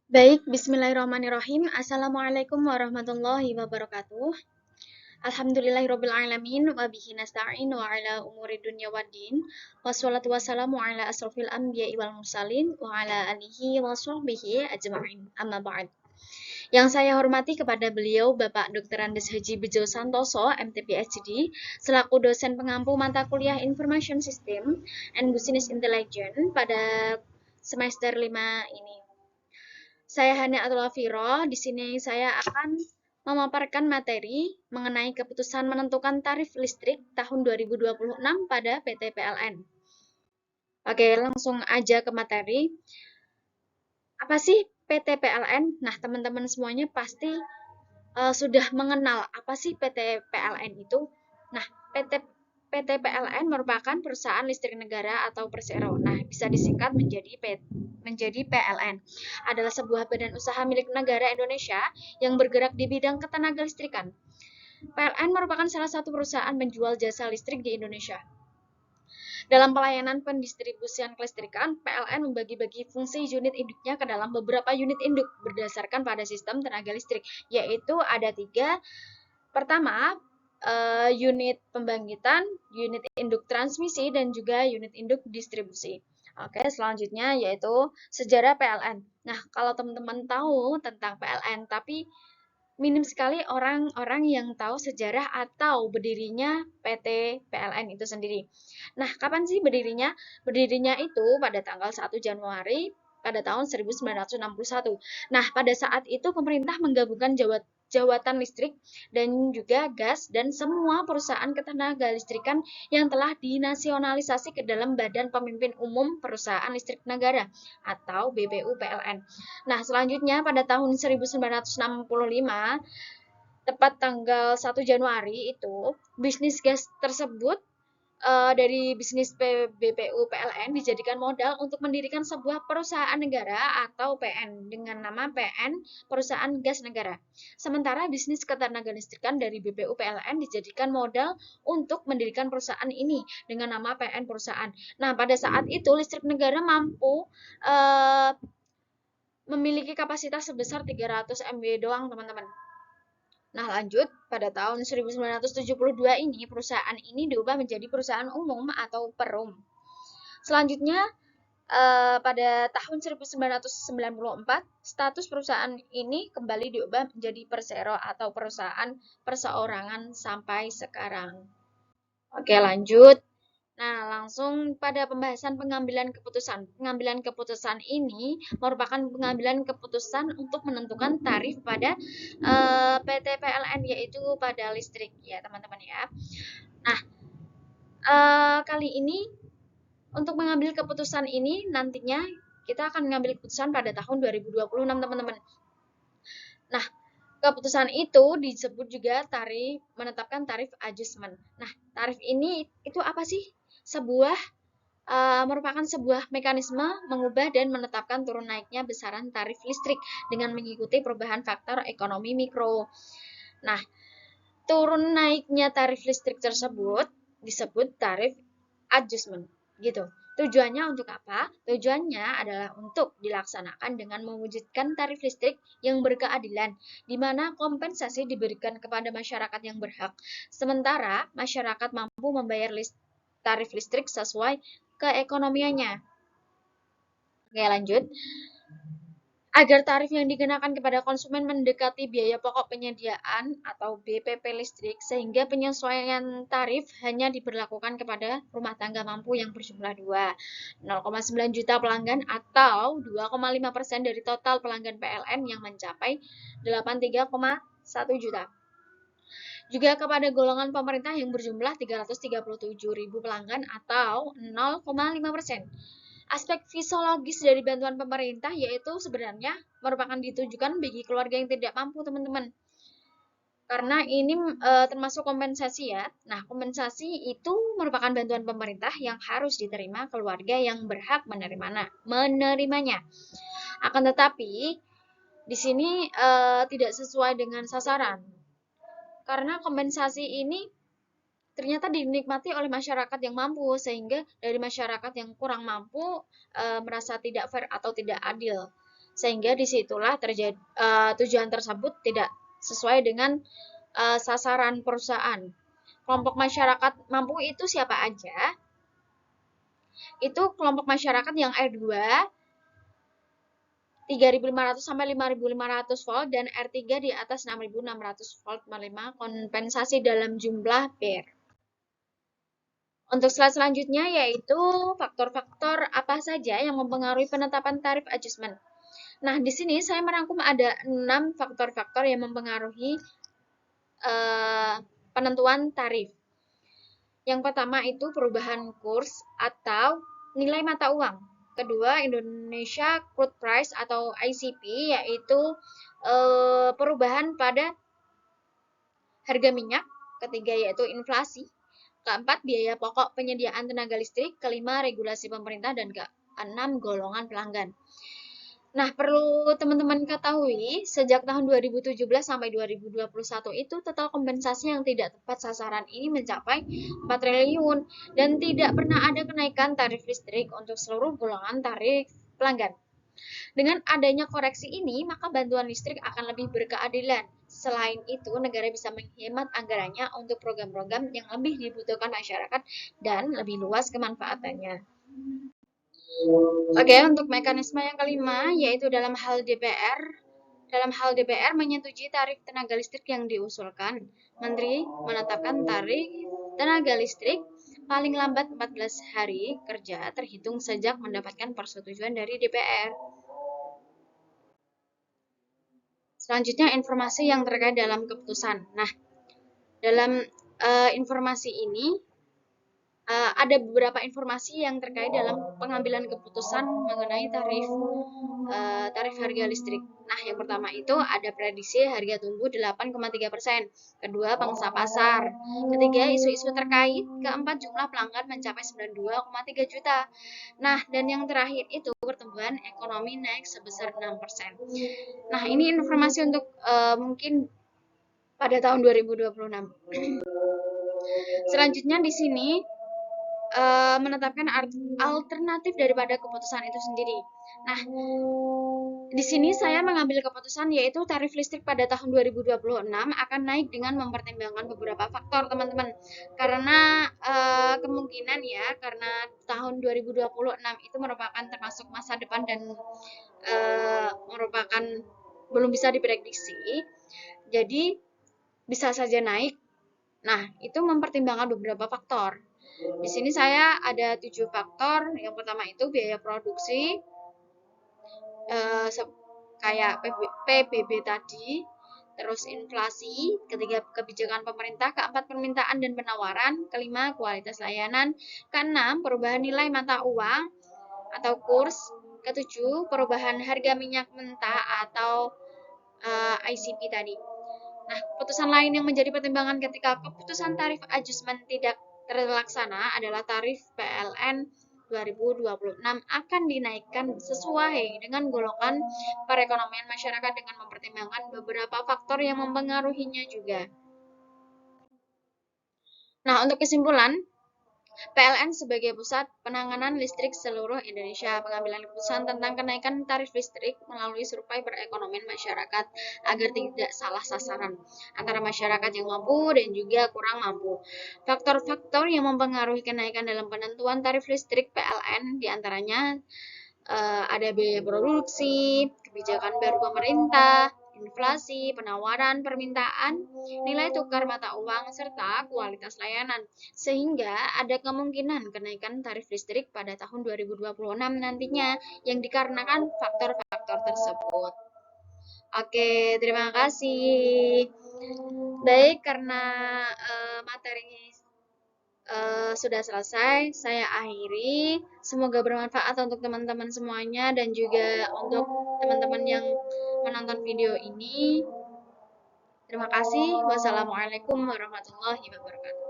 Baik, bismillahirrahmanirrahim. Assalamualaikum warahmatullahi wabarakatuh. Alhamdulillahirabbil alamin wa bihi nasta'in wa ala umuri dunya waddin. Wassalatu wassalamu ala asrofil anbiya'i wal mursalin wa ala alihi wa sahbihi ajma'in. Amma ba'd. Yang saya hormati kepada beliau Bapak Dr. Andes Haji Bejo Santoso, MT PhD, selaku dosen pengampu mata kuliah Information System and Business Intelligence pada semester 5 ini. Saya Hana Atul Afiro. Di sini saya akan memaparkan materi mengenai keputusan menentukan tarif listrik tahun 2026 pada PT PLN. Oke, langsung aja ke materi. Apa sih PT PLN? Nah, teman-teman semuanya pasti sudah mengenal apa sih PT PLN itu. Nah, PT PLN merupakan perusahaan listrik negara atau Persero. Nah, bisa disingkat menjadi PLN. Adalah sebuah badan usaha milik negara Indonesia yang bergerak di bidang ketenaga listrikan. PLN merupakan salah satu perusahaan penjual jasa listrik di Indonesia. Dalam pelayanan pendistribusian kelistrikan, PLN membagi-bagi fungsi unit induknya ke dalam beberapa unit induk berdasarkan pada sistem tenaga listrik, yaitu ada 3. Pertama, unit pembangkitan, unit induk transmisi, dan juga unit induk distribusi. Oke, selanjutnya yaitu sejarah PLN. Nah, kalau teman-teman tahu tentang PLN, tapi minim sekali orang-orang yang tahu sejarah atau berdirinya PT PLN itu sendiri. Nah, kapan sih berdirinya? Berdirinya itu pada tanggal 1 Januari pada tahun 1961. Nah, pada saat itu pemerintah menggabungkan jawatan listrik dan juga gas dan semua perusahaan ketenaga listrikan yang telah dinasionalisasi ke dalam Badan Pemimpin Umum Perusahaan Listrik Negara atau BPU PLN. Nah, selanjutnya pada tahun 1965, tepat tanggal 1 Januari itu, bisnis gas tersebut dari bisnis BPU PLN dijadikan modal untuk mendirikan sebuah perusahaan negara atau PN dengan nama PN Perusahaan Gas Negara. Sementara bisnis ketenaga listrikan dari BPU PLN dijadikan modal untuk mendirikan perusahaan ini dengan nama PN Perusahaan. Nah, pada saat itu listrik negara mampu memiliki kapasitas sebesar 300 MW doang, teman-teman. Nah, lanjut, pada tahun 1972 ini, perusahaan ini diubah menjadi perusahaan umum atau Perum. Selanjutnya, pada tahun 1994, status perusahaan ini kembali diubah menjadi Persero atau perusahaan perseorangan sampai sekarang. Oke, lanjut. Nah, langsung pada pembahasan pengambilan keputusan. Pengambilan keputusan ini merupakan pengambilan keputusan untuk menentukan tarif pada PT PLN, yaitu pada listrik ya teman-teman ya. Nah, kali ini untuk mengambil keputusan ini nantinya kita akan mengambil keputusan pada tahun 2026 teman-teman. Nah, keputusan itu disebut juga menetapkan tarif adjustment. Nah, tarif ini itu apa sih? Merupakan sebuah mekanisme mengubah dan menetapkan turun naiknya besaran tarif listrik dengan mengikuti perubahan faktor ekonomi mikro. Nah, turun naiknya tarif listrik tersebut disebut tarif adjustment, gitu. Tujuannya untuk apa? Tujuannya adalah untuk dilaksanakan dengan mewujudkan tarif listrik yang berkeadilan, di mana kompensasi diberikan kepada masyarakat yang berhak, sementara masyarakat mampu membayar tarif listrik sesuai keekonomiannya. Oke, lanjut. Agar tarif yang dikenakan kepada konsumen mendekati biaya pokok penyediaan atau BPP listrik, sehingga penyesuaian tarif hanya diberlakukan kepada rumah tangga mampu yang berjumlah 0,9 juta pelanggan atau 2,5% dari total pelanggan PLN yang mencapai 83,1 juta. Juga kepada golongan pemerintah yang berjumlah 337.000 pelanggan atau 0,5%. Aspek fisiologis dari bantuan pemerintah yaitu sebenarnya merupakan ditujukan bagi keluarga yang tidak mampu, teman-teman. Karena ini termasuk kompensasi ya. Nah, kompensasi itu merupakan bantuan pemerintah yang harus diterima keluarga yang berhak menerimanya. Akan tetapi di sini tidak sesuai dengan sasaran. Karena kompensasi ini ternyata dinikmati oleh masyarakat yang mampu, sehingga dari masyarakat yang kurang mampu merasa tidak fair atau tidak adil. sehingga disitulah terjadi tujuan tersebut tidak sesuai dengan sasaran perusahaan. Kelompok masyarakat mampu itu siapa aja? Itu kelompok masyarakat yang R2 3.500 sampai 5.500 volt dan R3 di atas 6.600 volt menerima kompensasi dalam jumlah BER. Untuk slide selanjutnya yaitu faktor-faktor apa saja yang mempengaruhi penetapan tarif adjustment. Nah, di sini saya merangkum ada 6 faktor-faktor yang mempengaruhi penentuan tarif. Yang pertama itu perubahan kurs atau nilai mata uang. Kedua, Indonesia Crude Price atau ICP, yaitu perubahan pada harga minyak. Ketiga, yaitu inflasi. Keempat, biaya pokok penyediaan tenaga listrik. Kelima, regulasi pemerintah. Dan keenam, golongan pelanggan. Nah, perlu teman-teman ketahui, sejak tahun 2017 sampai 2021 itu total kompensasi yang tidak tepat sasaran ini mencapai 4 triliun dan tidak pernah ada kenaikan tarif listrik untuk seluruh golongan tarif pelanggan. Dengan adanya koreksi ini, maka bantuan listrik akan lebih berkeadilan. Selain itu, negara bisa menghemat anggarannya untuk program-program yang lebih dibutuhkan masyarakat dan lebih luas kemanfaatannya. Oke, untuk mekanisme yang kelima, yaitu dalam hal DPR. Dalam hal DPR menyetujui tarif tenaga listrik yang diusulkan. Menteri menetapkan tarif tenaga listrik paling lambat 14 hari kerja terhitung sejak mendapatkan persetujuan dari DPR. Selanjutnya, informasi yang terkait dalam keputusan. Nah, dalam informasi ini, ada beberapa informasi yang terkait dalam pengambilan keputusan mengenai tarif harga listrik. Nah, yang pertama itu ada prediksi harga tumbuh 8,3%. Kedua, pangsa pasar. Ketiga, isu-isu terkait. Keempat, jumlah pelanggan mencapai 92,3 juta. Nah, dan yang terakhir itu pertumbuhan ekonomi naik sebesar 6%. Nah, ini informasi untuk mungkin pada tahun 2026. Selanjutnya di sini menetapkan alternatif daripada keputusan itu sendiri. Nah, di sini saya mengambil keputusan yaitu tarif listrik pada tahun 2026 akan naik dengan mempertimbangkan beberapa faktor, teman-teman. Karena kemungkinan ya, karena tahun 2026 itu merupakan termasuk masa depan dan merupakan belum bisa diprediksi. Jadi bisa saja naik. Nah, itu mempertimbangkan beberapa faktor. Di sini saya ada 7 faktor. Yang pertama itu biaya produksi, kayak PBB tadi, terus inflasi, ketiga kebijakan pemerintah, keempat permintaan dan penawaran, kelima kualitas layanan, keenam perubahan nilai mata uang atau kurs, ketujuh perubahan harga minyak mentah atau ICP tadi. Nah, keputusan lain yang menjadi pertimbangan ketika keputusan tarif adjustment tidak terlaksana adalah tarif PLN 2026 akan dinaikkan sesuai dengan golongan perekonomian masyarakat dengan mempertimbangkan beberapa faktor yang mempengaruhinya juga. Nah, untuk kesimpulan, PLN sebagai pusat penanganan listrik seluruh Indonesia, pengambilan keputusan tentang kenaikan tarif listrik melalui survei perekonomian masyarakat agar tidak salah sasaran antara masyarakat yang mampu dan juga kurang mampu. Faktor-faktor yang mempengaruhi kenaikan dalam penentuan tarif listrik PLN diantaranya ada biaya produksi, kebijakan baru pemerintah, inflasi, penawaran, permintaan, nilai tukar mata uang, serta kualitas layanan. Sehingga ada kemungkinan kenaikan tarif listrik pada tahun 2026 nantinya yang dikarenakan faktor-faktor tersebut. Oke, terima kasih. Baik, karena materi sudah selesai, saya akhiri. Semoga bermanfaat untuk teman-teman semuanya dan juga untuk teman-teman yang menonton video ini. Terima kasih. Wassalamualaikum warahmatullahi wabarakatuh.